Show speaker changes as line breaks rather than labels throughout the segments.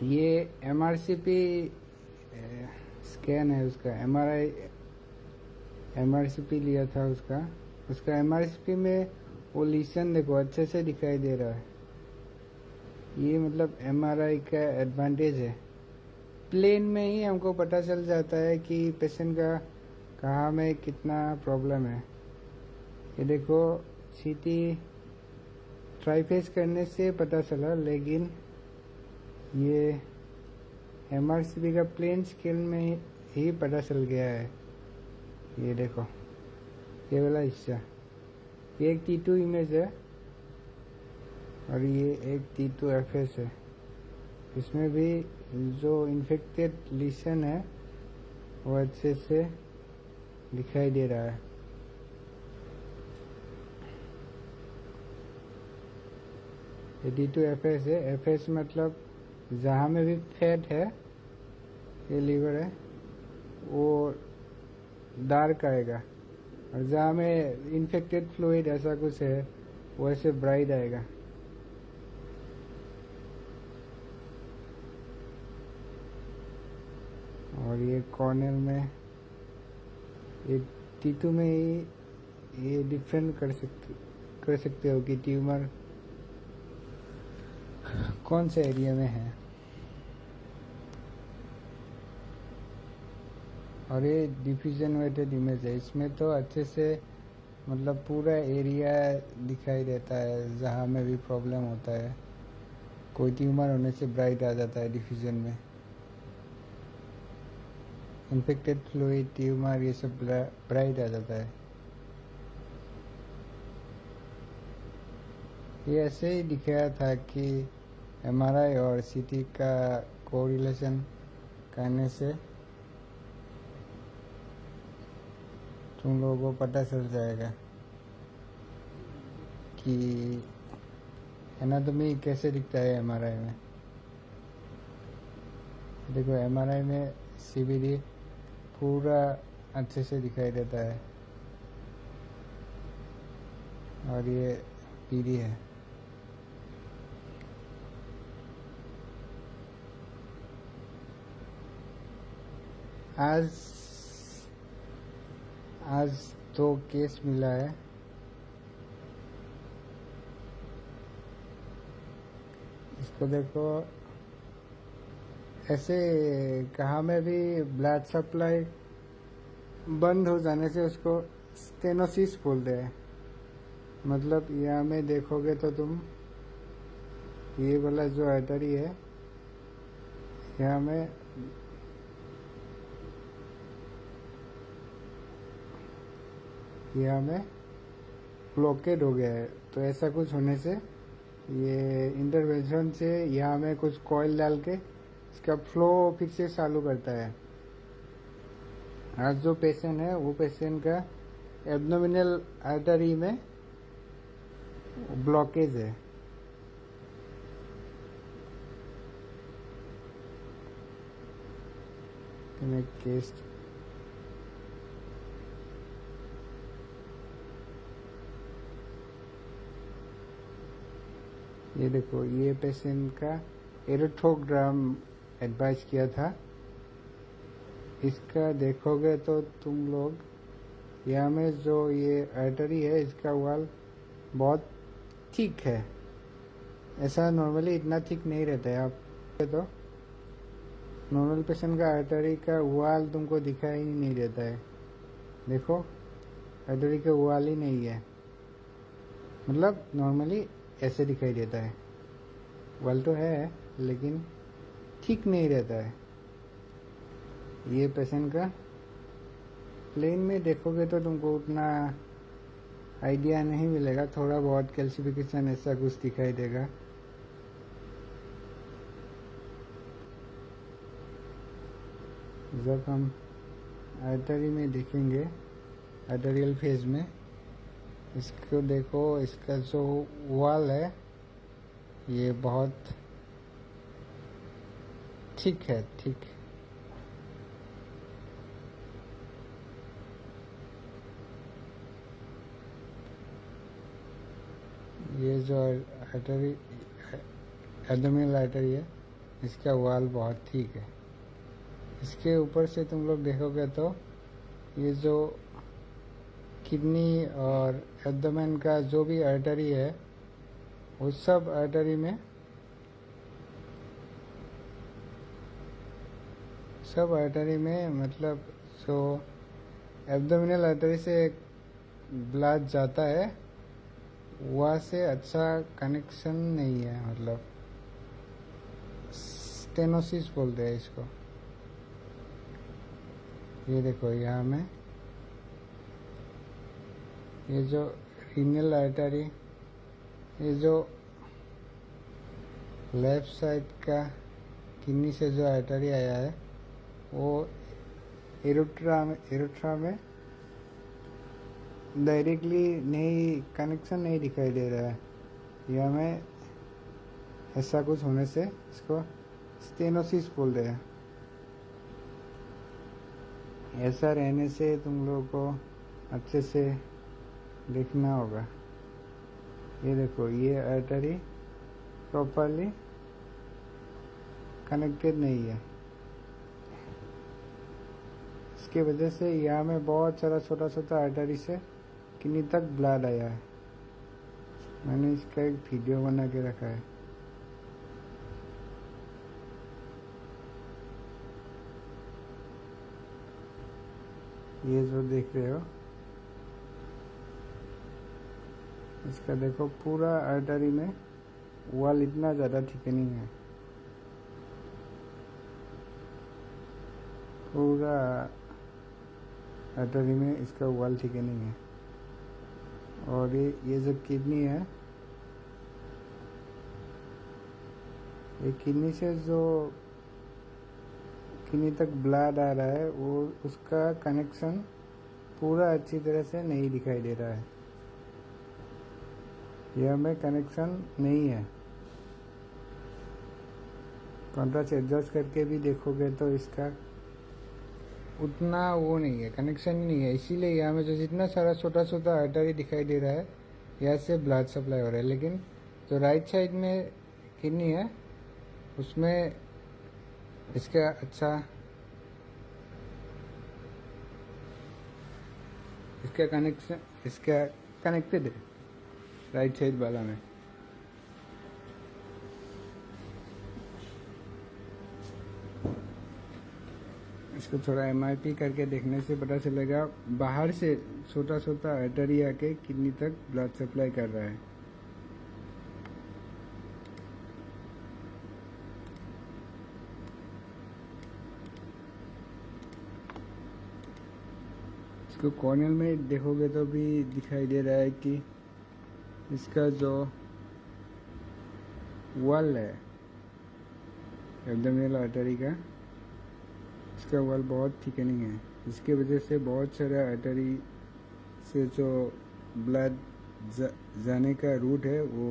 ये MRCP scan है उसका, MRCP लिया था उसका MRCP में वो लीशन देखो अच्छे से दिखाई दे रहा है। ये मतलब MRI का एडवांटेज है। प्लेन में ही हमको पता चल जाता है कि पेशेंट का कहाँ में कितना प्रॉब्लम है। ये देखो CT ट्राईफेस करने से पता चला, लेकिन ये MRCP का प्लेन स्केल में ही पता चल गया है। ये देखो ये वाला हिस्सा, ये एक T2 इमेज है और ये एक T2 FS है। इसमें भी जो इन्फेक्टेड लीशन है वो अच्छे से दिखाई दे रहा है। ये T2 FS है। FS मतलब जहाँ में भी फैट है, ये लीवर है, वो डार्क आएगा, और जहाँ में इन्फेक्टेड फ्लूइड ऐसा कुछ है वो ऐसे ब्राइट आएगा। और ये कॉर्नर में ये T2 में ही ये डिफरेंट कर सकते हो कि ट्यूमर कौन से एरिया में है। और ये डिफ्यूजन वेटेड इमेज है। इसमें तो अच्छे से मतलब पूरा एरिया दिखाई देता है, जहाँ में भी प्रॉब्लम होता है। कोई ट्यूमर होने से ब्राइट आ जाता है डिफ्यूजन में। इन्फेक्टेड फ्लूइड, ट्यूमर, ये सब ब्राइट आ जाता है। ये ऐसे ही दिखाया था कि MRI और CT का कोरिलेशन करने से तुम लोगों को पता चल जाएगा कि एनाटॉमी कैसे दिखता है MRI में। देखो MRI में CVD पूरा अच्छे से दिखाई देता है, और ये PD है। आज तो केस मिला है। इसको देखो, ऐसे कहाँ में भी ब्लड सप्लाई बंद हो जाने से उसको स्टेनोसिस बोलते हैं। मतलब यहाँ में देखोगे तो तुम, ये वाला जो आर्टरी है यहाँ में ब्लॉकेड हो गया है। तो ऐसा कुछ होने से ये इंटरवेंशन से यहाँ में कुछ कॉइल डाल के इसका फ्लो फिर से चालू करता है। आज जो पेशेंट है वो पेशेंट का एब्डोमिनल आर्टरी में ब्लॉकेज है। केस ये देखो, ये पेशेंट का एरोथोग्राम एडवाइस किया था। इसका देखोगे तो तुम लोग यहाँ में जो ये आर्टरी है इसका वॉल बहुत थिक है। ऐसा नॉर्मली इतना थिक नहीं रहता है। आप तो नॉर्मल पेशेंट का आर्टरी का वॉल तुमको दिखाई नहीं देता है। देखो आर्टरी का वॉल ही नहीं है, मतलब नॉर्मली ऐसे दिखाई देता है। वॉल तो है लेकिन ठीक नहीं रहता है। ये पेशेंट का प्लेन में देखोगे तो तुमको उतना आइडिया नहीं मिलेगा, थोड़ा बहुत कैल्सिफिकेशन ऐसा कुछ दिखाई देगा। जब हम आर्टरी में देखेंगे, आर्टेरियल फेज में, इसको देखो, इसका जो वॉल है ये बहुत ठीक है, ठीक। ये जो आर्टरी एब्डोमिनल आर्टरी है इसका वाल बहुत ठीक है। इसके ऊपर से तुम लोग देखोगे तो ये जो किडनी और एब्डोमेन का जो भी आर्टरी है उस सब आर्टरी में मतलब जो एब्डोमिनल आर्टरी से ब्लड जाता है वहाँ से अच्छा कनेक्शन नहीं है, मतलब स्टेनोसिस बोलते हैं इसको। ये देखो यहाँ में ये जो रीनल आर्टरी, ये जो लेफ्ट साइड का किडनी से जो आर्टरी आया है वो एरोट्रा में डायरेक्टली नहीं, कनेक्शन नहीं दिखाई दे रहा है। यह में ऐसा कुछ होने से इसको स्टेनोसिस बोलते हैं। ऐसा रहने से तुम लोगों को अच्छे से देखना होगा। ये देखो ये आर्टरी प्रॉपरली कनेक्टेड नहीं है, इसके वजह से यहाँ में बहुत सारा छोटा छोटा आर्टरी से किडनी तक ब्लड आया है। मैंने इसका एक वीडियो बना के रखा है। ये जो देख रहे हो इसका देखो पूरा आर्टरी में वॉल इतना ज़्यादा थिकनिंग है, पूरा आर्टरी में इसका वॉल थिकनिंग है। और ये जो किडनी है, ये किडनी से जो किडनी तक ब्लड आ रहा है वो उसका कनेक्शन पूरा अच्छी तरह से नहीं दिखाई दे रहा है। यह में कनेक्शन नहीं है। कॉन्ट्रास्ट एडजस्ट करके भी देखोगे तो इसका उतना वो नहीं है, कनेक्शन नहीं है। इसीलिए यहाँ में जो जितना सारा छोटा छोटा आर्टरी दिखाई दे रहा है यहाँ से ब्लड सप्लाई हो रहा है, लेकिन जो राइट साइड में किडनी है उसमें इसका अच्छा इसका कनेक्टेड है राइट साइड वाला में। इसको थोड़ा MRP करके देखने से पता चलेगा, बाहर से छोटा छोटा आर्टरी आके किडनी तक ब्लड सप्लाई कर रहा है। इसको कॉर्नियल में देखोगे तो भी दिखाई दे रहा है कि इसका जो वॉल है एब्डोमिनल आर्टरी का, इसका वॉल बहुत थिकनिंग है। इसके वजह से बहुत सारे आर्टरी से जो ब्लड जाने का रूट है वो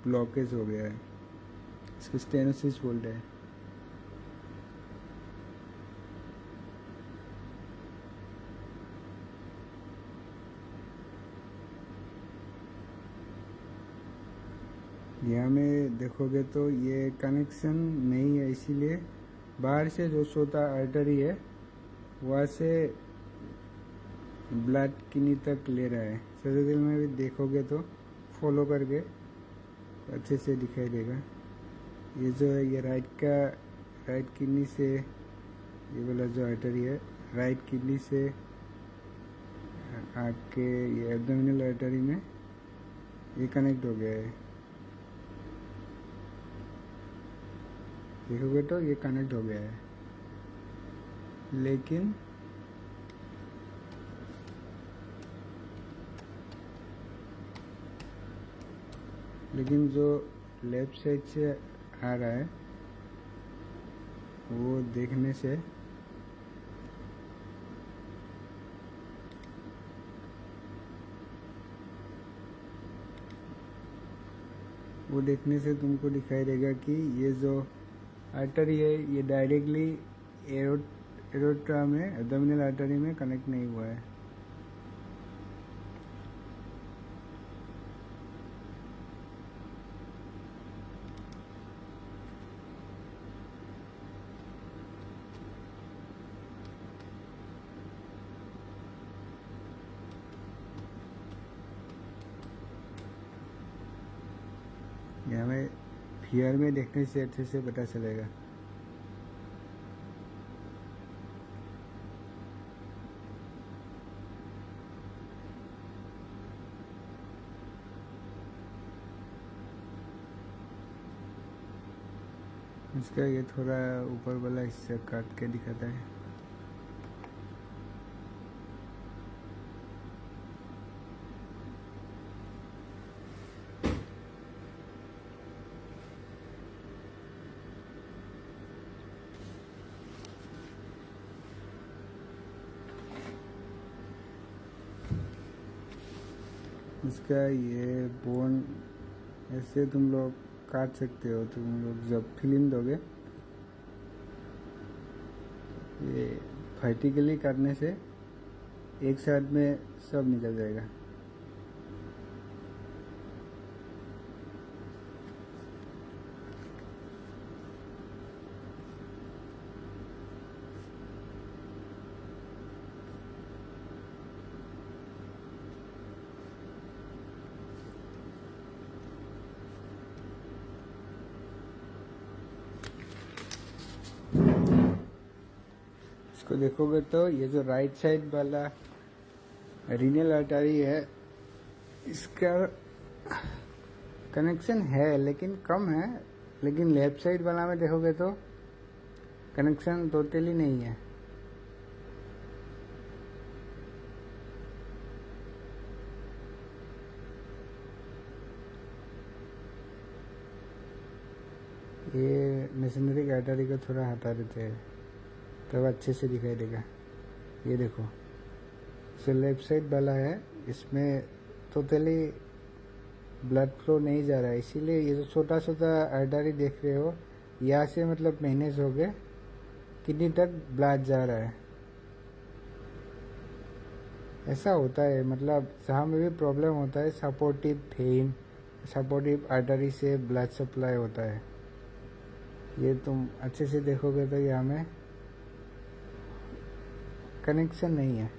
ब्लॉकेज हो गया है। इसको स्टेनोसिस बोलते हैं। यहाँ में देखोगे तो ये कनेक्शन नहीं है, इसीलिए बाहर से जो छोटा आर्टरी है वहाँ से ब्लड किडनी तक ले रहा है। सर्जिकल में भी देखोगे तो फॉलो करके अच्छे से दिखाई देगा। ये जो है ये राइट किडनी से, ये वाला जो आर्टरी है राइट किडनी से आके ये एब्डोमिनल आर्टरी में ये कनेक्ट हो गया है। देखोगे तो ये कनेक्ट हो गया है, लेकिन जो लेफ्ट साइड से आ रहा है वो देखने से तुमको दिखाई देगा कि ये जो आर्टरी है ये डायरेक्टली एरोट्रा में एब्डोमिनल आर्टरी में कनेक्ट नहीं हुआ है। ये हमें फियर में देखने से अच्छे से पता चलेगा। इसका ये थोड़ा ऊपर वाला हिस्सा काट के दिखाता है। इसका ये बोन ऐसे तुम लोग काट सकते हो। तुम लोग जब फिल्म दोगे, ये वर्टिकली काटने से एक साइड में सब निकल जाएगा। इसको देखोगे तो ये जो राइट साइड वाला रीनल आर्टरी है, इसका कनेक्शन है लेकिन कम है। लेकिन लेफ्ट साइड वाला में देखोगे तो कनेक्शन टोटली नहीं है। ये मेसेनरी आर्टरी को थोड़ा हटा देते हैं तब अच्छे से दिखाई देगा। ये देखो, जो लेफ्ट साइड वाला है इसमें टोटली ब्लड फ्लो नहीं जा रहा है, इसीलिए ये जो छोटा छोटा आर्टरी देख रहे हो, यहाँ से मतलब मैनेज हो गए किडनी तक ब्लड जा रहा है। ऐसा होता है, मतलब जहाँ में भी प्रॉब्लम होता है सपोर्टिव वेन, सपोर्टिव आर्टरी से ब्लड सप्लाई होता है। ये तुम अच्छे से देखोगे तो यहाँ में कनेक्शन नहीं है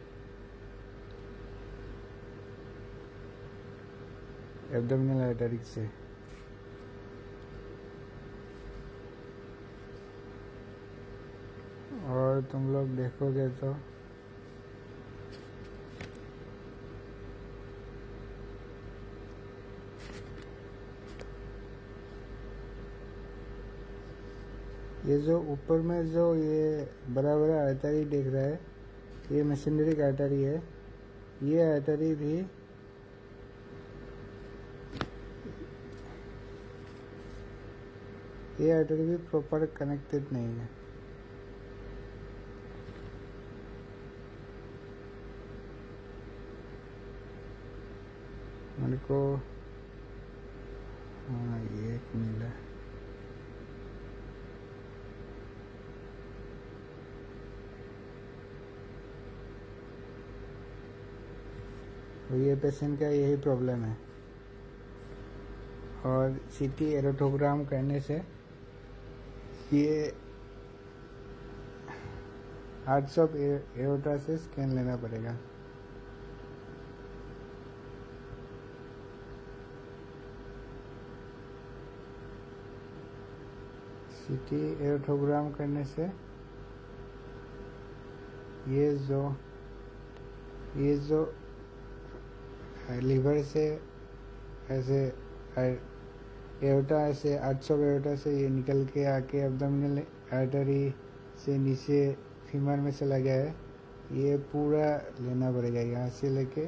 एब्डोमिनल आर्टरी से। और तुम लोग देखोगे तो ये जो ऊपर में जो ये बड़ा बड़ा आर्टरी दिख रहा है, ये मेसेनरी आर्टरी है। ये आर्टरी भी प्रॉपर कनेक्टेड नहीं है। मेरे को हाँ ये एक मिला। तो ये पेशेंट का यही प्रॉब्लम है। और सीटी एरोथोग्राम करने से ये हार्ट्स ऑफ एओर्टा से स्कैन लेना पड़ेगा। सीटी एरोथोग्राम करने से ये जो लीवर से ऐसे एओर्टा से आर्ट्स ऑफ एओर्टा से ये निकल के आके एब्डोमिनल आर्टरी से नीचे फीमर में चला गया है। ये पूरा लेना पड़ेगा, यहाँ से लेके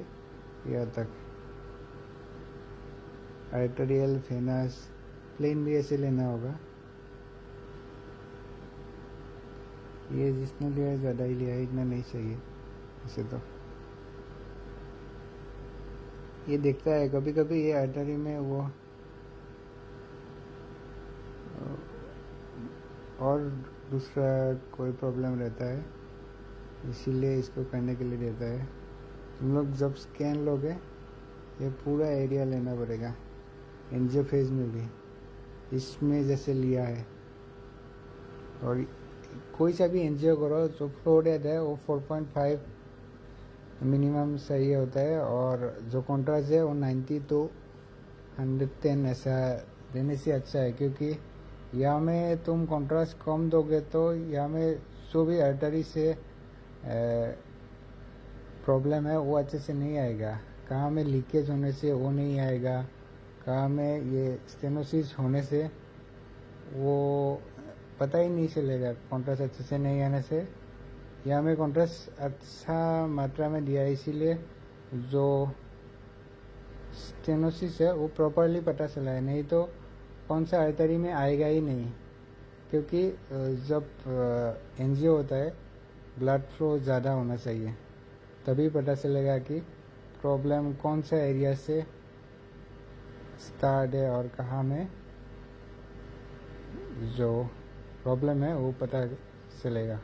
यहाँ तक। आर्टेरियल वेनस प्लेन भी ऐसे लेना होगा। ये जिसने लिया है ज़्यादा ही लिया है, इतना नहीं चाहिए ऐसे तो। ये देखता है कभी कभी ये आर्टरी में वो और दूसरा कोई प्रॉब्लम रहता है, इसीलिए इसको करने के लिए देता है। तुम लोग जब स्कैन लोगे ये पूरा एरिया लेना पड़ेगा, एंजियो फेज में भी इसमें जैसे लिया है। और कोई सा भी एंजियो करो, जो फ्लो रेट है वो 4.5 मिनिमम सही होता है, और जो कॉन्ट्रास्ट है वो 90 to 110 ऐसा देने से अच्छा है, क्योंकि यहाँ में तुम कॉन्ट्रास्ट कम दोगे तो यहाँ में जो भी आर्टरी से प्रॉब्लम है वो अच्छे से नहीं आएगा। कहाँ में लीकेज होने से वो नहीं आएगा, कहाँ में ये स्टेनोसिस होने से वो पता ही नहीं चलेगा। कॉन्ट्रास्ट अच्छे से नहीं आने से यहाँ में कॉन्ट्रास्ट अच्छा मात्रा में दिया है, इसीलिए जो स्टेनोसिस है वो प्रॉपरली पता चला है। नहीं तो कौन सा आर्टरी में आएगा ही नहीं, क्योंकि जब एंजियो होता है ब्लड फ्लो ज़्यादा होना चाहिए, तभी पता चलेगा कि प्रॉब्लम कौन सा एरिया से स्टार्ट है और कहाँ में जो प्रॉब्लम है वो पता चलेगा।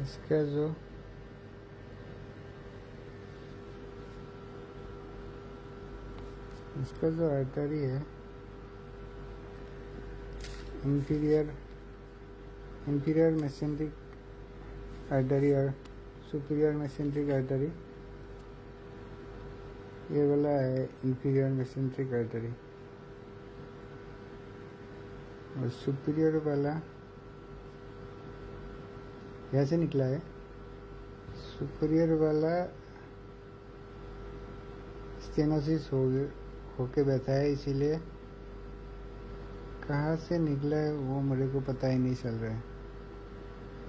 इसका जो आर्टरी है इंफीरियर मेसेंट्रिक आर्टरी और सुपीरियर मेसेंट्रिक आर्टरी, ये वाला है इंफीरियर मेसेंट्रिक आर्टरी, और सुपीरियर वाला यहाँ से निकला है। सुपीरियर वाला स्टेनोसिस होके बैठा है, इसीलिए कहाँ से निकला है वो मेरे को पता ही नहीं चल रहा है।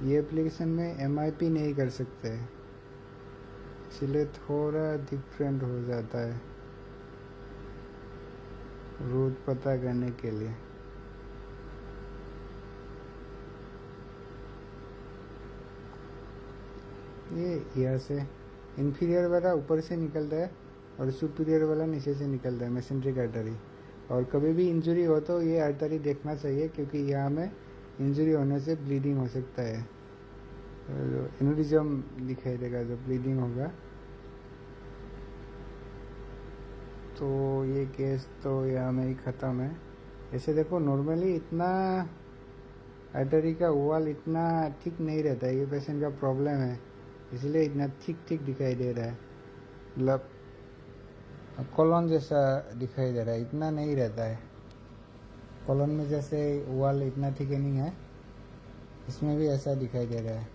ये एप्लीकेशन में MIP नहीं कर सकते, इसलिए थोड़ा डिफरेंट हो जाता है रूट पता करने के लिए। ये यहाँ से इंफीरियर वाला ऊपर से निकलता है और सुपीरियर वाला नीचे से निकलता है, मेसेंट्रिक आर्टरी। और कभी भी इंजरी हो तो ये आर्टरी देखना चाहिए, क्योंकि यहाँ में इंजरी होने से ब्लीडिंग हो सकता है, एन्युरिज्म दिखाई देगा जब ब्लीडिंग होगा। तो ये केस तो यहाँ में ही ख़त्म है। ऐसे देखो नॉर्मली इतना आर्टरी का वॉल इतना ठीक नहीं रहता है, ये पेशेंट का प्रॉब्लम है, इसलिए इतना ठीक दिखाई दे रहा है, मतलब कॉलोन जैसा दिखाई दे रहा है, इतना नहीं रहता है। कॉलोन में जैसे वॉल इतना ठीक नहीं है, इसमें भी ऐसा दिखाई दे रहा है,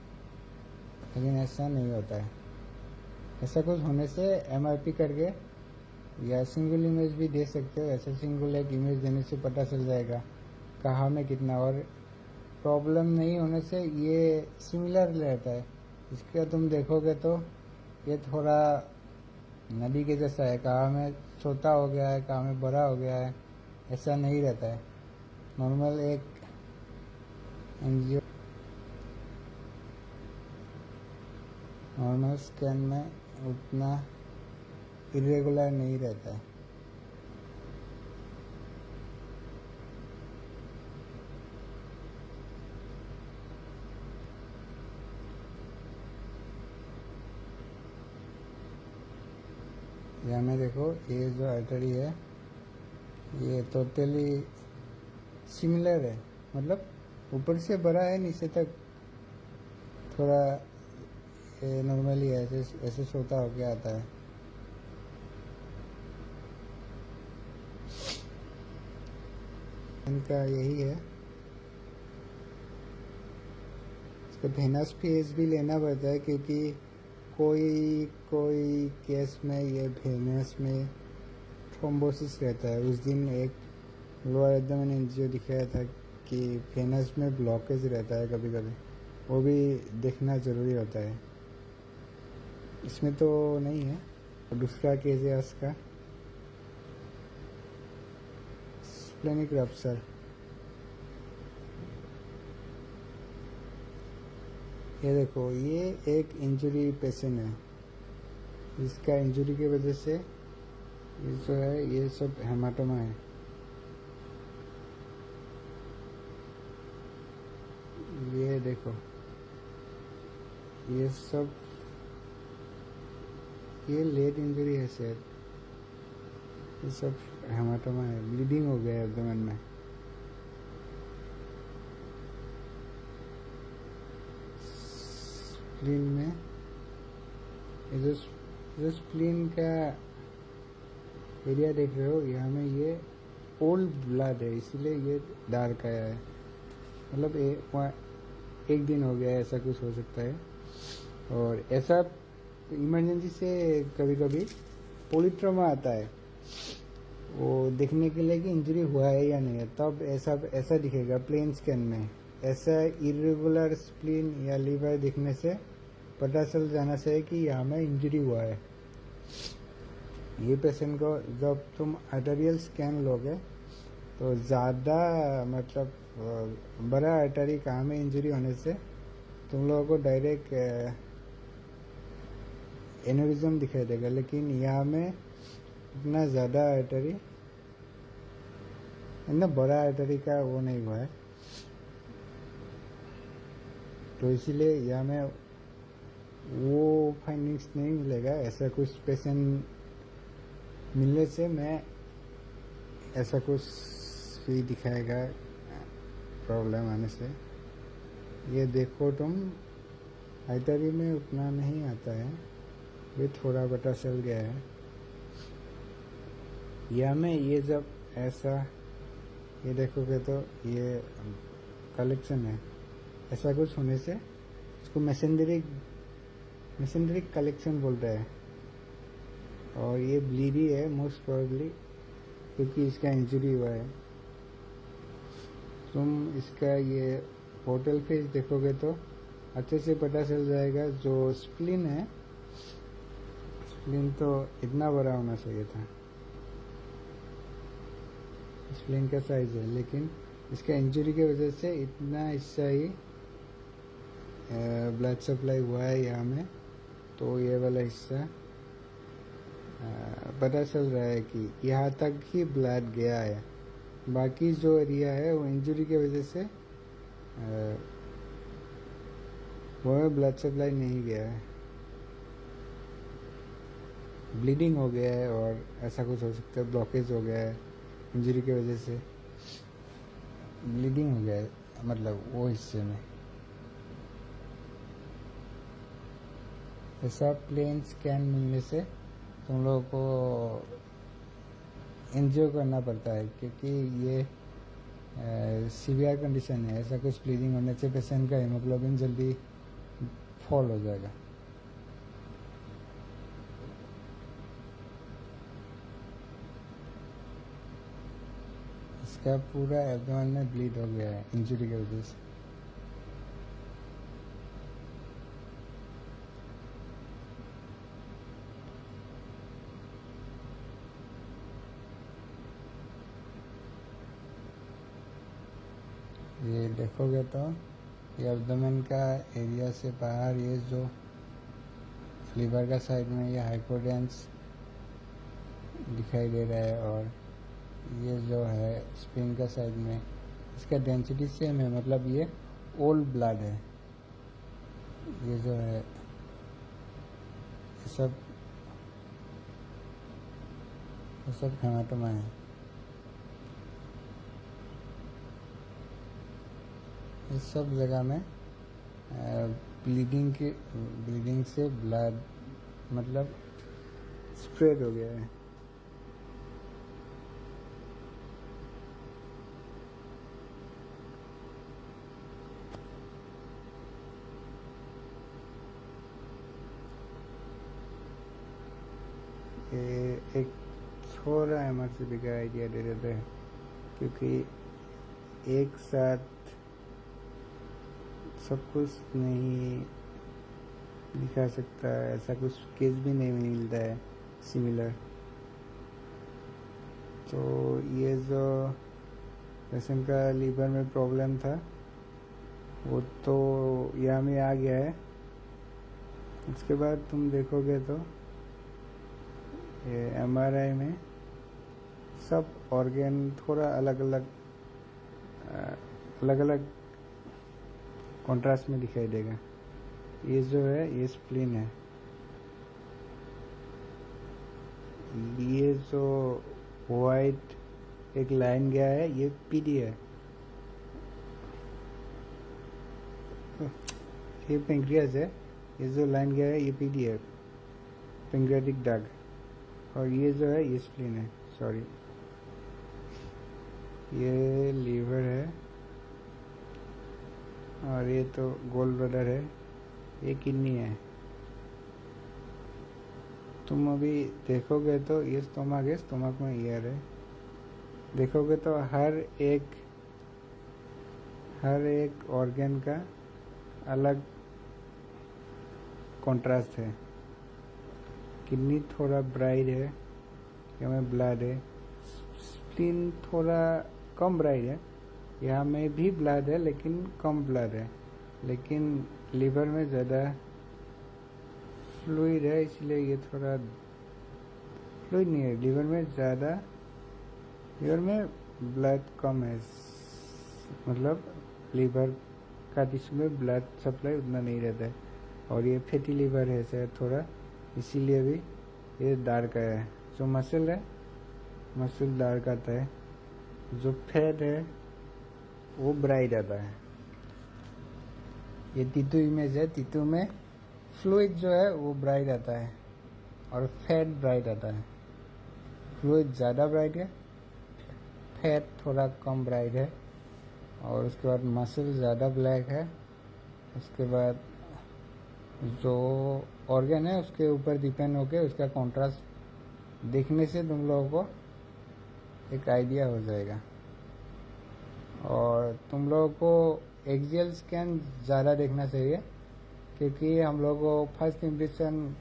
लेकिन ऐसा नहीं होता है। ऐसा कुछ होने से MRP करके या सिंगल इमेज भी दे सकते हो। ऐसे सिंगल एक इमेज देने से पता चल जाएगा कहाँ में कितना, और प्रॉब्लम नहीं होने से ये सिमिलर रहता है। इसका तुम देखोगे तो ये थोड़ा नदी के जैसा है, कहाँ में छोटा हो गया है, कहाँ में बड़ा हो गया है, ऐसा नहीं रहता है। नॉर्मल एक एंजियो नॉर्मल स्कैन में उतना इरेगुलर नहीं रहता है। यहाँ में देखो ये जो आर्टरी है ये टोटली सिमिलर है, मतलब ऊपर से बड़ा है, नीचे तक थोड़ा नॉर्मली ऐसे छोटा होके आता है। इनका यही है, इसका वेनस फेज भी लेना पड़ता है, क्योंकि कोई केस में ये वेनस में थ्रोम्बोसिस रहता है। उस दिन एक लोअर एब्डोमेन एंजियो दिखाया था कि वेनस में ब्लॉकेज रहता है कभी कभी, वो भी देखना ज़रूरी होता है। इसमें तो नहीं है, और दूसरा केस है उसका स्प्लेनिक रप्चर। ये देखो ये एक इंजरी पेशेंट है, इसका इंजरी की वजह से ये जो है ये सब हेमाटोमा है। ये देखो ये सब ये लेट इंजरी है शायद, ये सब हेमाटोमा है, ब्लीडिंग हो गया है एब्डोमेन में। स्प्लीन में ये जो स्प्लीन का एरिया देख रहे हो, यहाँ में ये ओल्ड ब्लड है, इसीलिए ये डार्क आया है। मतलब एक दिन हो गया है, ऐसा कुछ हो सकता है। और ऐसा इमरजेंसी से कभी कभी पॉलीट्रोमा आता है, वो देखने के लिए कि इंजरी हुआ है या नहीं है, तब ऐसा दिखेगा प्लेन स्कैन में। ऐसा इरेगुलर स्प्लीन या लीवर दिखने से पता चल जाना चाहिए कि यहाँ में इंजरी हुआ है। ये पेशेंट को जब तुम आर्टेरियल स्कैन लोगे तो ज़्यादा मतलब बड़ा आर्टरी कहाँ में इंजरी होने से तुम लोगों को डायरेक्ट एनेरिज्म दिखाई देगा, लेकिन यहाँ में इतना ज़्यादा आर्टरी, इतना बड़ा आर्टरी का वो नहीं हुआ है, तो इसीलिए यहाँ में वो फाइंडिंग्स नहीं मिलेगा। ऐसा कुछ पेशेंट मिलने से मैं ऐसा कुछ भी दिखाएगा प्रॉब्लम आने से। ये देखो तुम, आर्टरी में उतना नहीं आता है, ये थोड़ा पता चल गया है। या में ये जब ऐसा ये देखोगे तो ये कलेक्शन है, ऐसा कुछ होने से इसको मैसेंडरिक कलेक्शन बोलता है। और ये ब्लीडी है मोस्ट प्रोबेबली, क्योंकि इसका इंजरी हुआ है। तुम इसका ये पोर्टल फेस देखोगे तो अच्छे से पता चल जाएगा। जो स्प्लीन है, स्प्लीन तो इतना बड़ा होना चाहिए था, स्प्लीन का साइज है, लेकिन इसका इंजरी की वजह से इतना हिस्सा ही ब्लड सप्लाई हुआ है यहाँ में। तो ये वाला हिस्सा पता चल रहा है कि यहाँ तक ही ब्लड गया है, बाकी जो एरिया है वो इंजरी की वजह से वो ब्लड सप्लाई नहीं गया है, ब्लीडिंग हो गया है। और ऐसा कुछ हो सकता है ब्लॉकेज हो गया है इंजरी की वजह से, ब्लीडिंग हो गया है मतलब वो हिस्से में। ऐसा प्लेन स्कैन मिलने से तुम लोगों को एंजियो करना पड़ता है, क्योंकि ये सीवियर कंडीशन है। ऐसा कुछ ब्लीडिंग होने से पेशेंट का हीमोग्लोबिन जल्दी फॉल हो जाएगा। इसका पूरा एब्डोमेन में ब्लीड हो गया है इंजरी की वजह से। ये देखोगे तो ये एब्डोमेन का एरिया से बाहर ये जो लीवर का साइड में ये हाइपोडेंस दिखाई दे रहा है, और ये जो है स्प्लीन का साइड में इसका डेंसिटी सेम है, मतलब ये ओल्ड ब्लड है। ये जो है ये सब हेमाटोमा है। इस सब जगह में ब्लीडिंग से ब्लड मतलब स्प्रेड हो गया है। ये एक छोटा एमआरसीपी का आइडिया दे देते हैं, क्योंकि एक साथ सब कुछ नहीं दिखा सकता, ऐसा कुछ केस भी नहीं मिलता है सिमिलर। तो ये जो पेशेंट का लीवर में प्रॉब्लम था वो तो यहाँ में आ गया है। उसके बाद तुम देखोगे तो ये एमआरआई में सब ऑर्गन थोड़ा अलग अलग कॉन्ट्रास्ट में दिखाई देगा। ये जो है ये स्प्लीन है, ये जो वाइट एक लाइन गया है ये पीडी है, ये पेंक्रियास है। ये जो लाइन गया है ये पीडी है, पेंक्रियाटिक डग, और ये जो है ये स्प्लीन है, सॉरी ये लीवर है, और ये तो गोल ब्लैडर है, ये किडनी है। तुम अभी देखोगे तो ये स्टोमक है, स्टोमक में ईयर है, देखोगे तो हर एक ऑर्गन का अलग कंट्रास्ट है। किडनी थोड़ा ब्राइट है, यहाँ में ब्लड है, स्प्लीन थोड़ा कम ब्राइट है, यहाँ में भी ब्लड है लेकिन कम ब्लड है, लेकिन लीवर में ज़्यादा फ्लूइड है, इसलिए ये थोड़ा फ्लूइड नहीं है, लीवर में ब्लड कम है, मतलब लीवर का टिश्यू में ब्लड सप्लाई उतना नहीं रहता है, और ये फैटी लीवर है शायद थोड़ा, इसीलिए भी ये डार्क है। जो मसल है मसल डार्क आता है, जो फैट है वो ब्राइट आता है। ये T2 इमेज है, T2 में फ्लूइड जो है वो ब्राइट आता है और फैट ब्राइट आता है। फ्लूइड ज़्यादा ब्राइट है, फैट थोड़ा कम ब्राइट है, और उसके बाद मसल ज़्यादा ब्लैक है। उसके बाद जो ऑर्गन है उसके ऊपर डिपेंड होके उसका कॉन्ट्रास्ट देखने से तुम लोगों को एक आइडिया हो जाएगा। और तुम लोगों को एक्सियल स्कैन ज़्यादा देखना चाहिए, क्योंकि हम लोगों को फर्स्ट इम्प्रेशन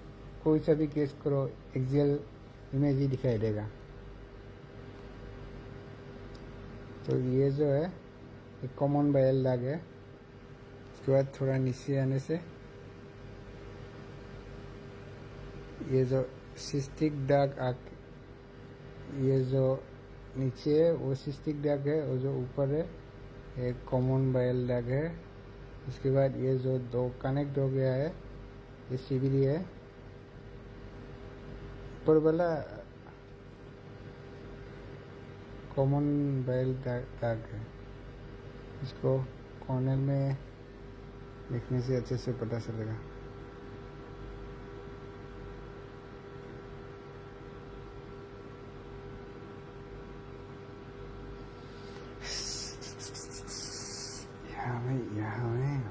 कोई सा भी केस करो एक्सियल इमेज ही दिखाई देगा। तो ये जो है एक कॉमन बाइल दाग है। उसके बाद थोड़ा नीचे आने से ये जो सिस्टिक दाग ये जो नीचे है वो सिस्टिक दाग है, और जो ऊपर है एक कॉमन बाइल दाग है। उसके बाद ये जो दो कनेक्ट हो गया है ये सीबीडी है। ऊपर वाला कॉमन बाइल दाग है, इसको कॉर्नर में देखने से अच्छे से पता चलेगा। यहाँ में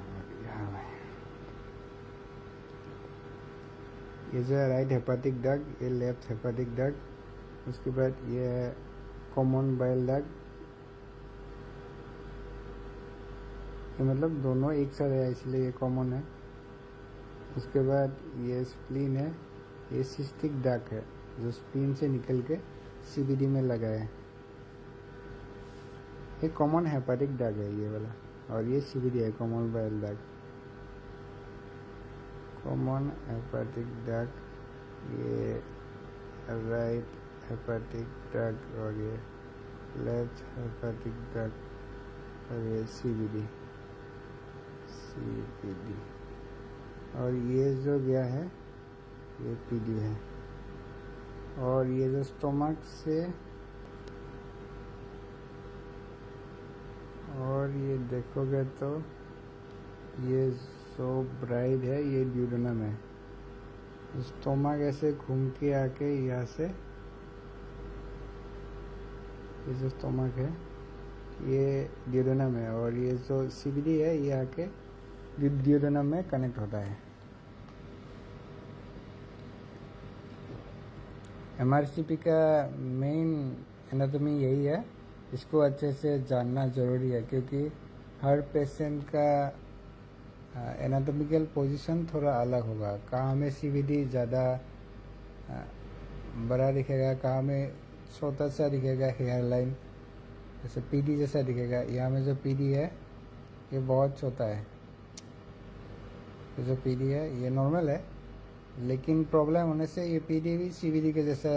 ये जो है राइट हेपाटिक डग, ये लेफ्ट हेपाटिक डग। उसके बाद ये है कॉमन बाइल डग, ये मतलब दोनों एक साथ है इसलिए ये कॉमन है। उसके बाद ये स्प्लीन है, ये सिस्टिक डग है जो स्प्लीन से निकल के सीबीडी में लगा है। ये कॉमन हेपाटिक डग है ये वाला, और ये सीबीडी है कॉमन बाइल डग। कॉमन हेपाटिक डग, ये राइट हेपाटिक डग, और ये लेफ्ट हेपाटिक डग, और ये सीबीडी। और ये जो गया है ये पीडी है। और ये जो स्टोमक से, और ये देखोगे तो ये जो ब्राइड है ये ड्यूडेनम है। स्टोमक ऐसे घूम के आके यहाँ से ये जो स्टोमक है ये ड्यूडेनम है, और ये जो सीबीडी है ये आके ड्यूडेनम में कनेक्ट होता है। एमआरसीपी का मेन एनाटॉमी यही है, इसको अच्छे से जानना ज़रूरी है, क्योंकि हर पेशेंट का एनाटॉमिकल पोजीशन थोड़ा अलग होगा। कहाँ में सीबीडी ज़्यादा बड़ा दिखेगा, कहाँ में छोटा सा दिखेगा हेयर लाइन, जैसे पीडी जैसा दिखेगा। यहाँ में जो पीडी है ये बहुत छोटा है, ये जो पीडी है ये नॉर्मल है, लेकिन प्रॉब्लम होने से ये पीडी भी सीबीडी के जैसा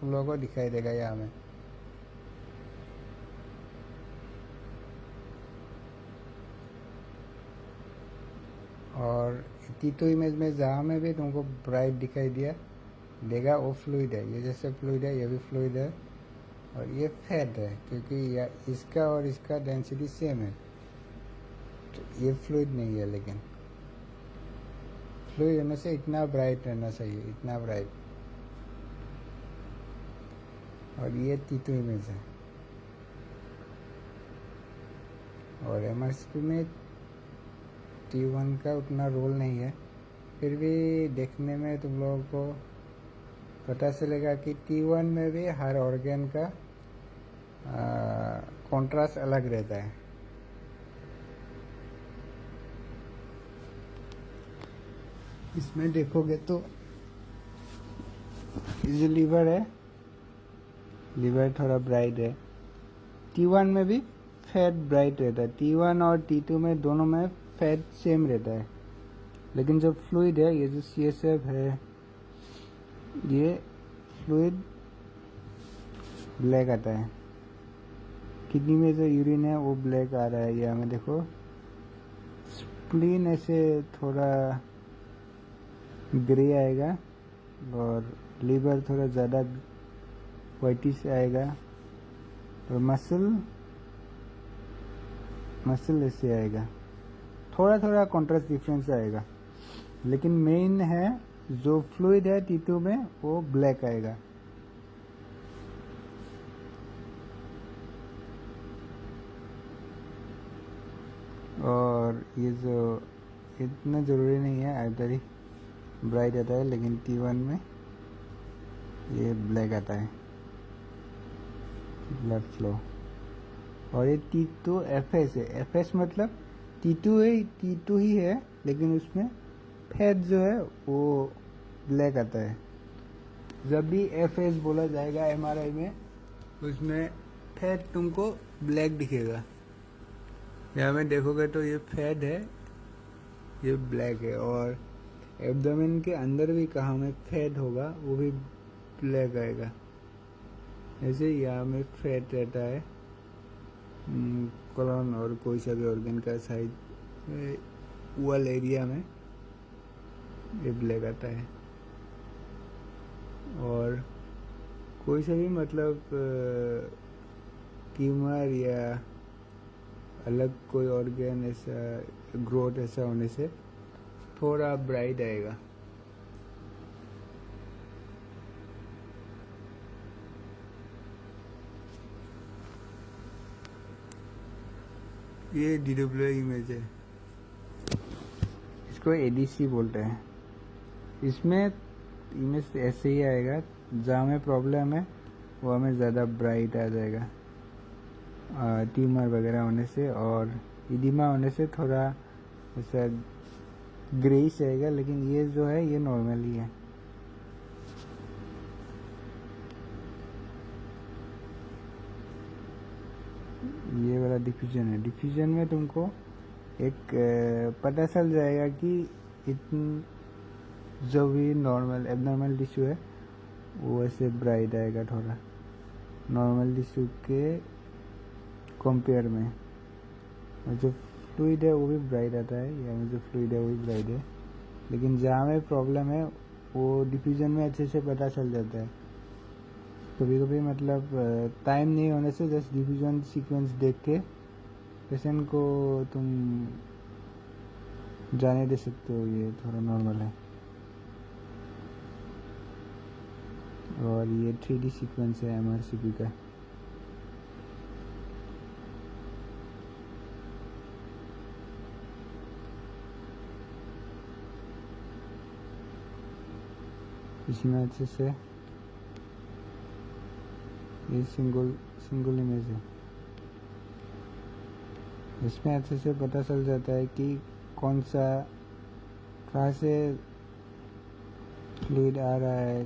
हम लोगों को दिखाई देगा यहाँ में। और T2 इमेज में जहाँ में भी तुमको ब्राइट दिखाई देगा वो फ्लूइड है, ये जैसे फ्लूइड है ये भी फ्लूइड है, और ये फैट है, क्योंकि इसका और इसका डेंसिटी सेम है, तो ये फ्लूइड नहीं है। लेकिन फ्लूइड होने से इतना ब्राइट रहना चाहिए, इतना ब्राइट। और ये T2 इमेज है। और MRCP में T1 का उतना रोल नहीं है, फिर भी देखने में तुम लोगों को पता चलेगा कि T1 में भी हर ऑर्गन का कॉन्ट्रास्ट अलग रहता है। इसमें देखोगे तो ये लीवर है, लीवर थोड़ा ब्राइट है। T1 में भी फैट ब्राइट रहता है। T1 और T2 में दोनों में फैट सेम रहता है, लेकिन जो फ्लूइड है, ये जो CSF है, ये फ्लूइड ब्लैक आता है। किडनी में जो यूरिन है वो ब्लैक आ रहा है। यहाँ में देखो स्प्लीन ऐसे थोड़ा ग्रे आएगा, और लीवर थोड़ा ज़्यादा वाइटिश आएगा, और मसल ऐसे आएगा। थोड़ा थोड़ा कॉन्ट्रास्ट डिफरेंस आएगा, लेकिन मेन है जो फ्लूइड है T2 में वो ब्लैक आएगा। और ये जो इतना ज़रूरी नहीं है, इधर ही ब्राइट आता है, लेकिन T1 में ये ब्लैक आता है, ब्लड फ्लो। और ये T2 FS है। FS मतलब T2 है, T2 ही है, लेकिन उसमें फैट जो है वो ब्लैक आता है। जब भी FS बोला जाएगा MRI में, उसमें फैट तुमको ब्लैक दिखेगा। यहाँ में देखोगे तो ये फैट है, ये ब्लैक है। और एब्डोमेन के अंदर भी कहाँ में फैट होगा वो भी ब्लैक आएगा। ऐसे यहाँ में फैट रहता है कोलन और कोई सा भी ऑर्गन का साइड वॉल एरिया में, ये ब्लैक आता है। और कोई सा भी मतलब ट्यूमर या अलग कोई ऑर्गन ऐसा ग्रोथ ऐसा होने से थोड़ा ब्राइट आएगा। ये DWA इमेज है, इसको ADC बोलते हैं। इसमें इमेज ऐसे ही आएगा, जहाँ में प्रॉब्लम है वो हमें ज़्यादा ब्राइट आ जाएगा ट्यूमर वगैरह होने से, और इडिमा होने से थोड़ा ऐसा ग्रेइश आएगा। लेकिन ये जो है ये नॉर्मल ही है। ये वाला डिफ्यूजन है। डिफ्यूजन में तुमको एक पता चल जाएगा कि जो भी नॉर्मल एबनॉर्मल टिश्यू है वो ऐसे ब्राइट आएगा थोड़ा नॉर्मल टिश्यू के कंपेयर में। और जो फ्लूइड है वो भी ब्राइट आता है, यानी जो फ्लूइड है वो भी ब्राइट है, लेकिन जहाँ में प्रॉब्लम है वो डिफ्यूजन में अच्छे से पता चल जाता है। कभी कभी मतलब टाइम नहीं होने से जस्ट डिफ्यूजन सीक्वेंस देख के पेशेंट को तुम जाने दे सकते हो ये थोड़ा नॉर्मल है। और ये 3D सीक्वेंस है MRCP का। इसमें अच्छे से ये सिंगल इमेज है, इसमें अच्छे से पता चल जाता है कि कौन सा कहाँ से फ्लूइड आ रहा है,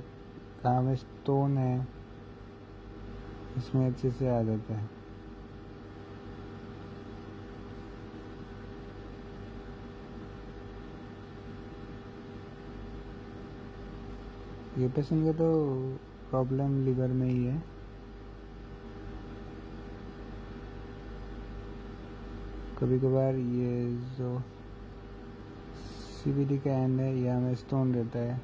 कहाँ में स्टोन है, इसमें अच्छे से आ जाता है। ये पेशेंट का तो प्रॉब्लम लिवर में ही है। कभी कभार ये जो CVD का एंड है यहाँ में स्टोन रहता है,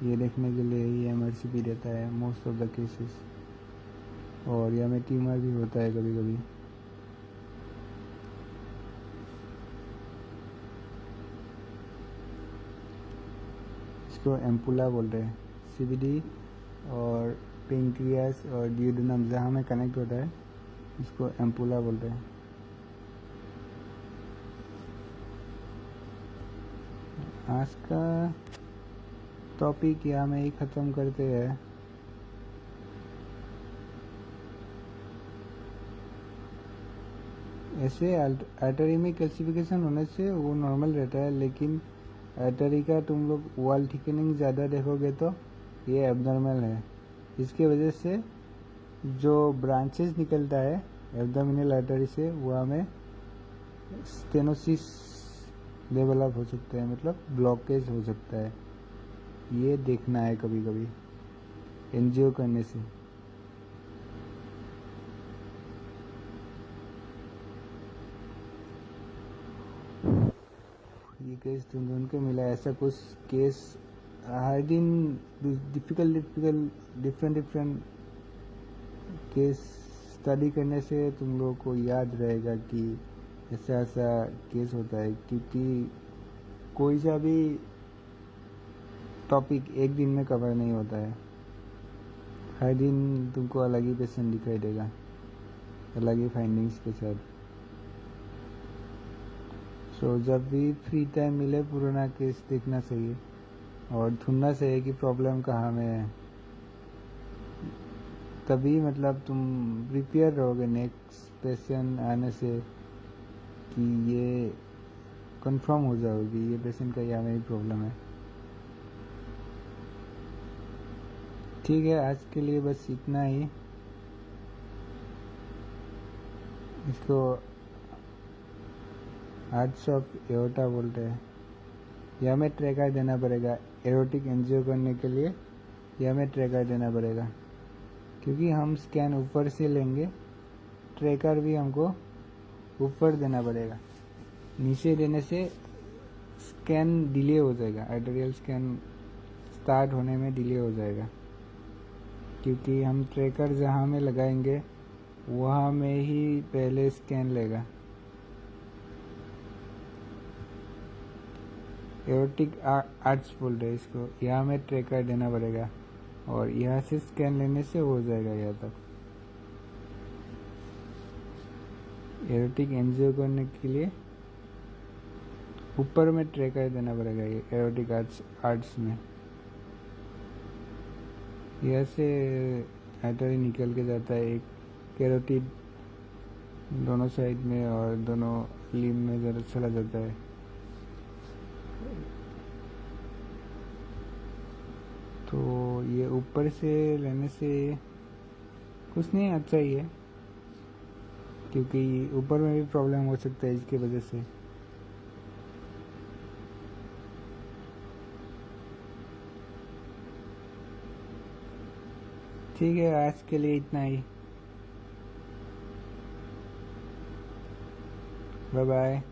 ये देखने के लिए ही MRCP रहता है मोस्ट ऑफ द केसेस। और यहाँ में ट्यूमर भी होता है कभी कभी। इसको एम्पुला बोल रहे हैं। सीबीडी और पेंक्रियास और ड्यूडेनम जहाँ में कनेक्ट होता है इसको एम्पुला बोल रहे हैं। आज का टॉपिक यहाँ में ही ख़त्म करते हैं। ऐसे आर्टरी में कैल्सिफिकेशन होने से वो नॉर्मल रहता है, लेकिन आर्टरी का तुम लोग वॉल थिकनिंग ज़्यादा देखोगे तो ये एब्नॉर्मल है। इसके वजह से जो ब्रांचेस निकलता है एब्डोमिनल आर्टरी से वो हमें स्टेनोसिस डेवलप हो सकता है, मतलब ब्लॉकेज हो सकता है। ये देखना है कभी कभी एंजियो करने से। ये केस तुम को मिला ऐसा कुछ केस हर दिन डिफरेंट केस स्टडी करने से तुम लोगों को याद रहेगा कि ऐसा ऐसा केस होता है, क्योंकि कोई सा भी टॉपिक एक दिन में कवर नहीं होता है। हर दिन तुमको अलग ही पेशेंट दिखाई देगा, अलग ही फाइंडिंग्स के साथ। सो जब भी फ्री टाइम मिले पुराना केस देखना चाहिए और ढूंढना चाहिए कि प्रॉब्लम कहाँ में है। तभी मतलब तुम प्रिपेयर रहोगे नेक्स्ट पेशेंट आने से कि ये कंफर्म हो जाओगे ये पेशेंट का यहाँ में प्रॉब्लम है। ठीक है, आज के लिए बस इतना ही। इसको आर्ट्स ऑफ एओर्टा बोलते हैं। यह हमें ट्रैकर देना पड़ेगा एरोटिक एंजियो करने के लिए। यह हमें ट्रैकर देना पड़ेगा क्योंकि हम स्कैन ऊपर से लेंगे, ट्रैकर भी हमको ऊपर देना पड़ेगा। नीचे देने से स्कैन डिले हो जाएगा, आर्टेरियल स्कैन स्टार्ट होने में डिले हो जाएगा, क्योंकि हम ट्रैकर जहाँ में लगाएंगे वहाँ में ही पहले स्कैन लेगा। एरोटिक आर्ट्स बोल रहे हैं इसको। यहाँ में ट्रैकर देना पड़ेगा और यहाँ से स्कैन लेने से हो जाएगा यहाँ तक। एरोटिक एंजियो करने के लिए ऊपर में ट्रैकर देना पड़ेगा ये एरोटिक आर्ट्स में। यहाँ से आर्टरी निकल के जाता है एक कैरोटिड दोनों साइड में और दोनों लिम्ब में ज़रा चला जाता है। तो ये ऊपर से लेने से कुछ नहीं, अच्छा ही है, क्योंकि ऊपर में भी प्रॉब्लम हो सकता है इसके वजह से। ठीक है, आज के लिए इतना ही। Bye bye.